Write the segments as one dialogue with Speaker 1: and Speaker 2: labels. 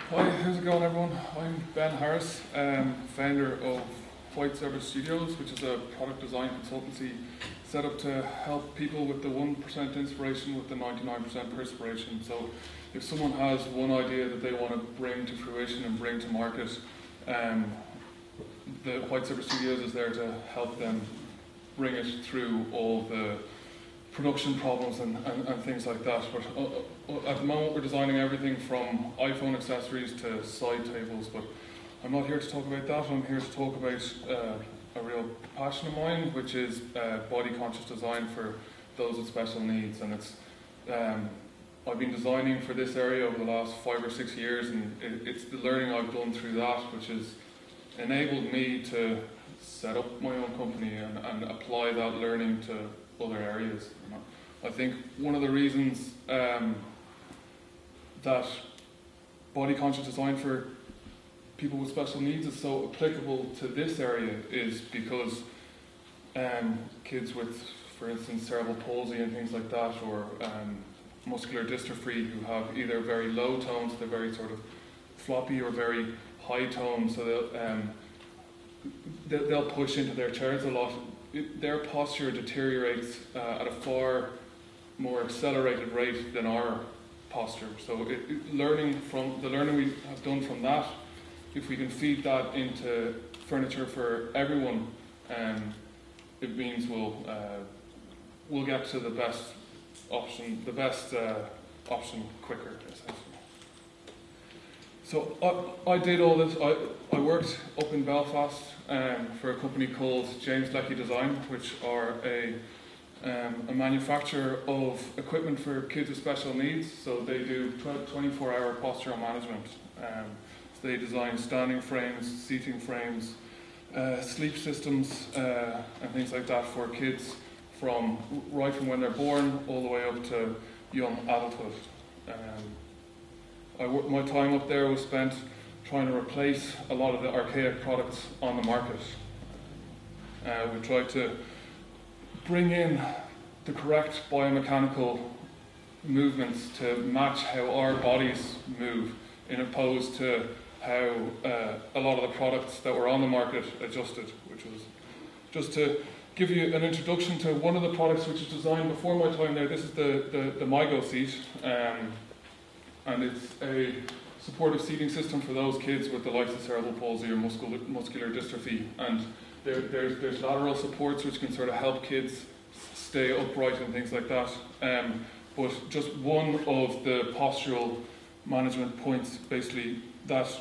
Speaker 1: Hi, how's it going everyone? I'm Ben Harris, founder of White Zebra Studios, which is a product design consultancy set up to help people with the 1% inspiration with the 99% perspiration. So if someone has one idea that they want to bring to fruition and bring to market, the White Zebra Studios is there to help them bring it through all the production problems and things like that. But at the moment we're designing everything from iPhone accessories to side tables, but I'm not here to talk about that. I'm here to talk about a real passion of mine, which is body conscious design for those with special needs. And it's I've been designing for this area over the last 5 or 6 years, and it's the learning I've done through that which has enabled me to set up my own company and apply that learning to other areas. I think one of the reasons that body conscious design for people with special needs is so applicable to this area is because kids with, for instance, cerebral palsy and things like that, or muscular dystrophy, who have either very low tones, they're very sort of floppy, or very high tones, so they'll push into their chairs a lot. Their posture deteriorates at a far more accelerated rate than our posture. So the learning we have done from that, if we can feed that into furniture for everyone, it means we'll get to the best option quicker, essentially. So I did all this. I worked up in Belfast for a company called Leckey Design, which are a manufacturer of equipment for kids with special needs. So they do 24-hour postural management. So they design standing frames, seating frames, sleep systems, and things like that for kids right from when they're born all the way up to young adulthood. My time up there was spent trying to replace a lot of the archaic products on the market. We tried to bring in the correct biomechanical movements to match how our bodies move, in opposed to how a lot of the products that were on the market adjusted, which was just to give you an introduction to one of the products which was designed before my time there. This is the MyGo seat. And it's a supportive seating system for those kids with the likes of cerebral palsy or muscular dystrophy. And there's lateral supports which can sort of help kids stay upright and things like that. But just one of the postural management points, basically, that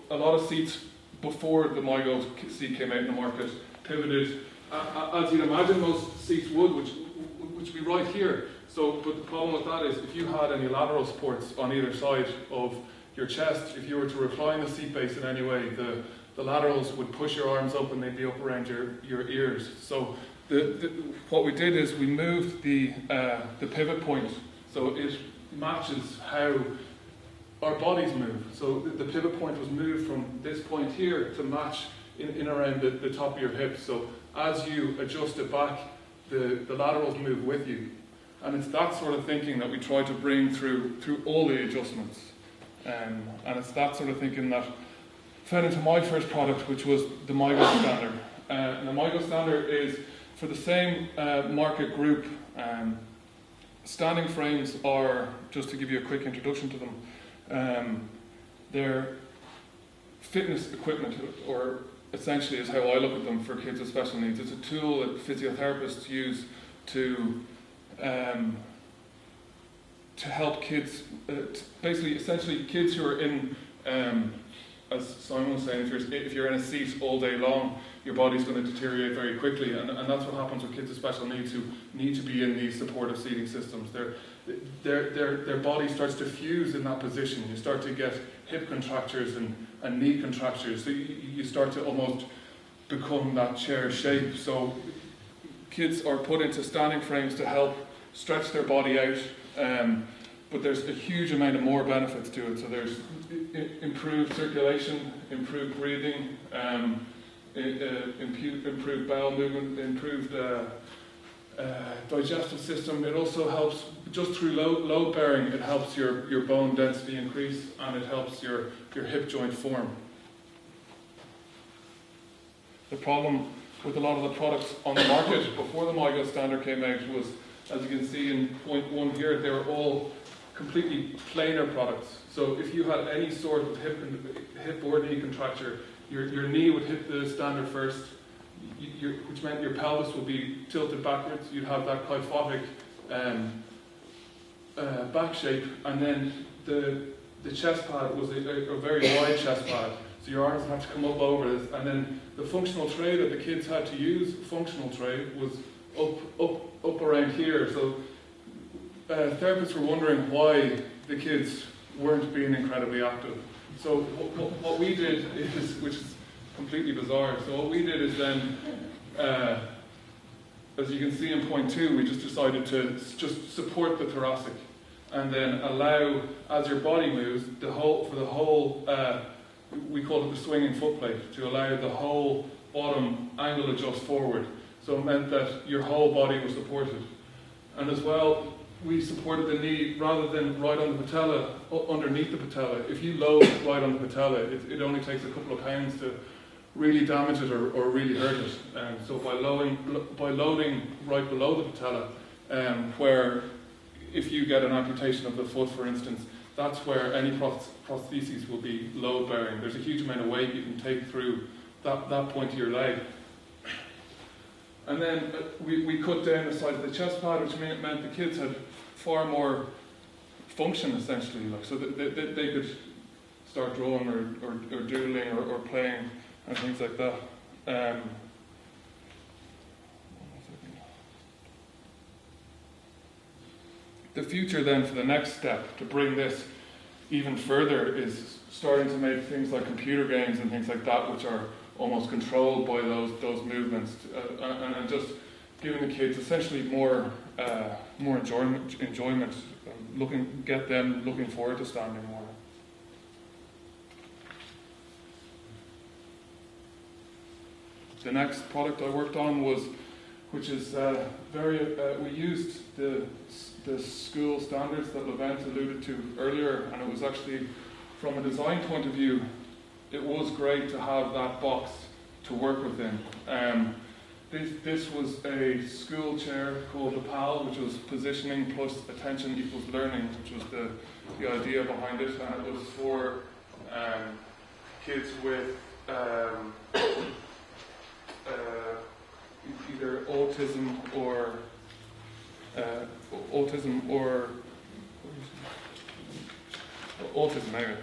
Speaker 1: a lot of seats before the MyGo seat came out in the market pivoted, as you'd imagine most seats would, which would be right here. So, but the problem with that is, if you had any lateral supports on either side of your chest, if you were to recline the seat base in any way, the laterals would push your arms up and they'd be up around your ears. So what we did is we moved the pivot point so it matches how our bodies move. So the pivot point was moved from this point here to match in around the top of your hips. So as you adjust it back, the laterals move with you. And it's that sort of thinking that we try to bring through all the adjustments. And it's that sort of thinking that fed into my first product, which was the MyGo Standard. And the MyGo Standard is for the same market group. Standing frames are, just to give you a quick introduction to them, they're fitness equipment, or essentially is how I look at them for kids with special needs. It's a tool that physiotherapists use to help kids, basically, essentially kids who are in, as Simon was saying, if you're in a seat all day long, your body's going to deteriorate very quickly, and that's what happens with kids with special needs who need to be in these supportive seating systems. Their body starts to fuse in that position. You start to get hip contractures and knee contractures, so you start to almost become that chair shape. So kids are put into standing frames to help stretch their body out, but there's a huge amount of more benefits to it. So there's improved circulation, improved breathing, improved bowel movement, improved digestive system. It also helps, just through load bearing, it helps your bone density increase, and it helps your hip joint form. The problem with a lot of the products on the market before the MyGo standard came out was, as you can see in point 1 here, they were all completely planar products. So if you had any sort of hip or knee contracture, your knee would hit the standard first, which meant your pelvis would be tilted backwards. You'd have that kyphotic back shape, and then the chest pad was a very wide chest pad. So your arms had to come up over this, and then the functional tray that the kids had to use, functional tray, was up around here. So therapists were wondering why the kids weren't being incredibly active. So what we did is, which is completely bizarre, so what we did is then, as you can see in point 2, we just decided to just support the thoracic, and then allow, as your body moves, we call it the swinging foot plate, to allow the whole bottom angle adjust forward. So it meant that your whole body was supported. And as well, we supported the knee rather than right on the patella, underneath the patella. If you load right on the patella, it only takes a couple of pounds to really damage it or really hurt it. So by loading right below the patella, where if you get an amputation of the foot, for instance, that's where any prostheses will be load bearing. There's a huge amount of weight you can take through that point of your leg. And then we cut down the size of the chest pad, which meant the kids had far more function, essentially. Like, so that they could start drawing or doodling or playing and things like that. The future then for the next step to bring this even further is starting to make things like computer games and things like that, which are almost controlled by those movements, and just giving the kids essentially more enjoyment, get them looking forward to standing more. The next product I worked on was, which is we used the school standards that Levent alluded to earlier, and it was actually, from a design point of view, it was great to have that box to work within. This was a school chair called the PAL, which was positioning plus attention equals learning, which was the idea behind it, and it was for kids with either autism or autism anyway.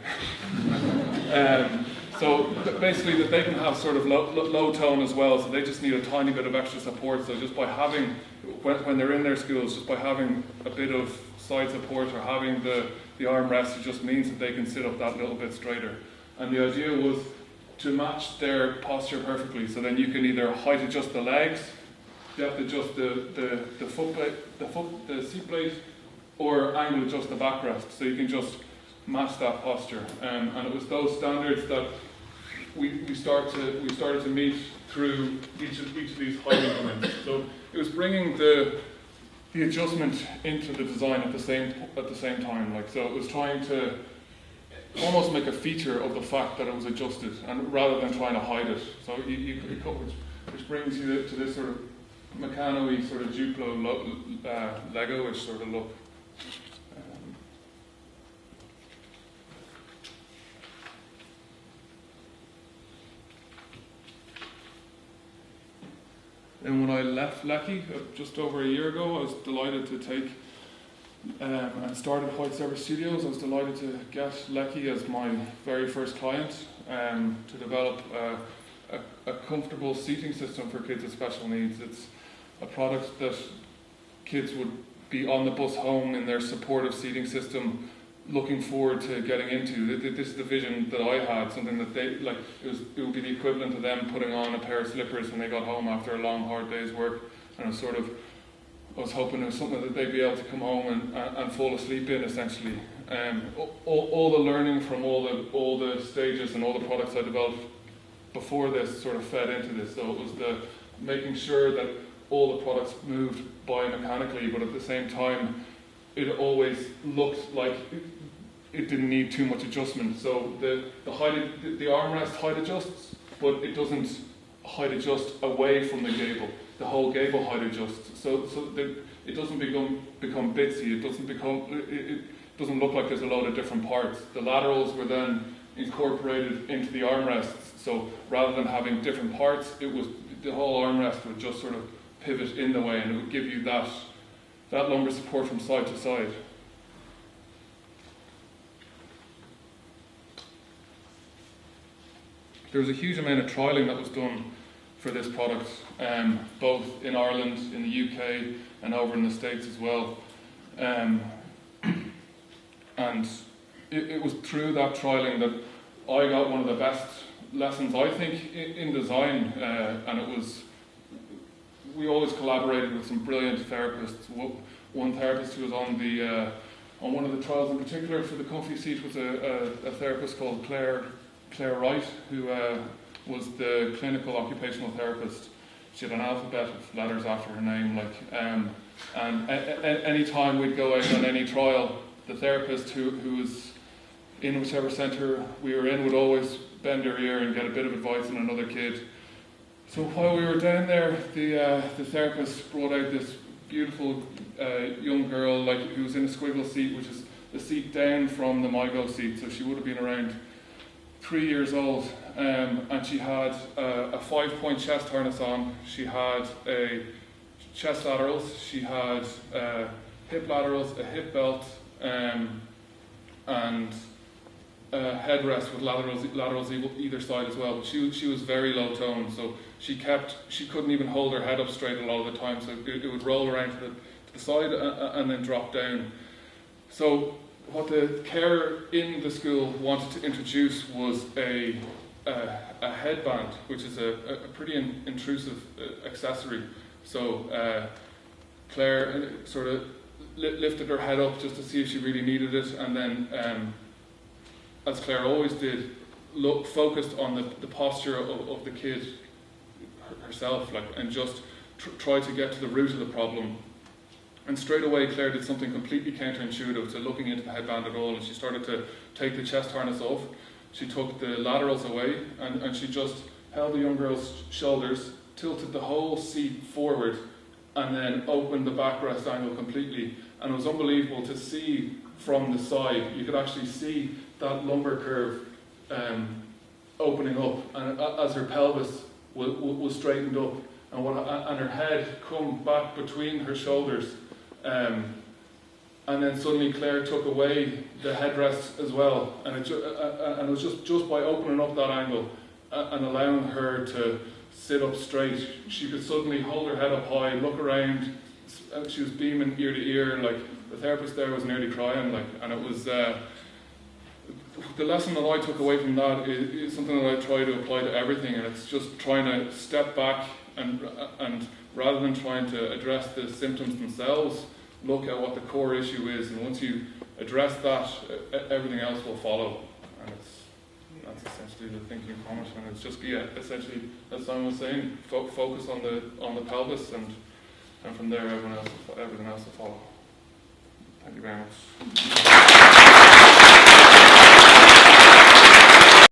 Speaker 1: So basically that they can have sort of low tone as well, so they just need a tiny bit of extra support. So just by having, when they're in their schools, just by having a bit of side support or having the armrest, it just means that they can sit up that little bit straighter. And the idea was to match their posture perfectly. So then you can either height adjust the legs, depth adjust the foot plate, the seat plate, or angle adjust the backrest. So you can just match that posture. And it was those standards that we started to meet through each of these height increments. So it was bringing the adjustment into the design at the same time. Like, so it was trying to almost make a feature of the fact that it was adjusted, and rather than trying to hide it. So which brings you to this sort of Meccano-y sort of Duplo Lego-ish sort of look. And when I left Leckey just over a year ago, I was delighted to take and started White Service Studios. I was delighted to get Leckey as my very first client to develop a comfortable seating system for kids with special needs. It's a product that kids would be on the bus home in their supportive seating system, looking forward to getting into. This is the vision that I had, something that they like. It would be the equivalent of them putting on a pair of slippers when they got home after a long, hard day's work. And I was hoping it was something that they'd be able to come home and fall asleep in, essentially. All the learning from all the stages and all the products I developed before this sort of fed into this. So it was the making sure that all the products moved biomechanically, but at the same time, it always looked like it didn't need too much adjustment. So the armrest height adjusts, but it doesn't height adjust away from the gable. The whole gable height adjusts. So it doesn't become bitsy. It doesn't look like there's a load of different parts. The laterals were then incorporated into the armrests. So rather than having different parts, the whole armrest would just sort of pivot in the way, and it would give you that lumbar support from side to side. There was a huge amount of trialling that was done for this product, both in Ireland, in the UK, and over in the States as well. And it was through that trialling that I got one of the best lessons, I think, in design. And it was, we always collaborated with some brilliant therapists. One therapist who was on one of the trials in particular for the comfy seat was a therapist called Claire Wright, who was the clinical occupational therapist. She had an alphabet of letters after her name, and any time we'd go out on any trial, the therapist who was in whichever centre we were in would always bend her ear and get a bit of advice on another kid. So while we were down there, the therapist brought out this beautiful young girl, who was in a squiggle seat, which is the seat down from the MyGo seat. So she would have been around 3 years old, and she had a 5-point chest harness on. She had a chest laterals, she had hip laterals, a hip belt, and a headrest with laterals either side as well. But she was very low tone, so she couldn't even hold her head up straight a lot of the time. So it would roll around to the side and then drop down. So what the carer in the school wanted to introduce was a headband, which is a pretty intrusive accessory. So Claire sort of lifted her head up just to see if she really needed it, and then, as Claire always did, focused on the posture of the kid herself, and just try to get to the root of the problem. And straight away, Claire did something completely counterintuitive to looking into the headband at all, and she started to take the chest harness off. She took the laterals away, and she just held the young girl's shoulders, tilted the whole seat forward, and then opened the backrest angle completely. And it was unbelievable to see from the side. You could actually see that lumbar curve opening up, and as her pelvis was straightened up, and her head come back between her shoulders. And then suddenly Claire took away the headrest as well, and it was just by opening up that angle and allowing her to sit up straight, she could suddenly hold her head up high, look around. She was beaming ear to ear, the therapist there was nearly crying, and it was the lesson that I took away from that is something that I try to apply to everything, and it's just trying to step back and rather than trying to address the symptoms themselves, look at what the core issue is, and once you address that, everything else will follow. And that's essentially the thinking from it. And it's just, essentially, as Simon was saying, focus on the pelvis, and from there everything else will follow. Thank you very much.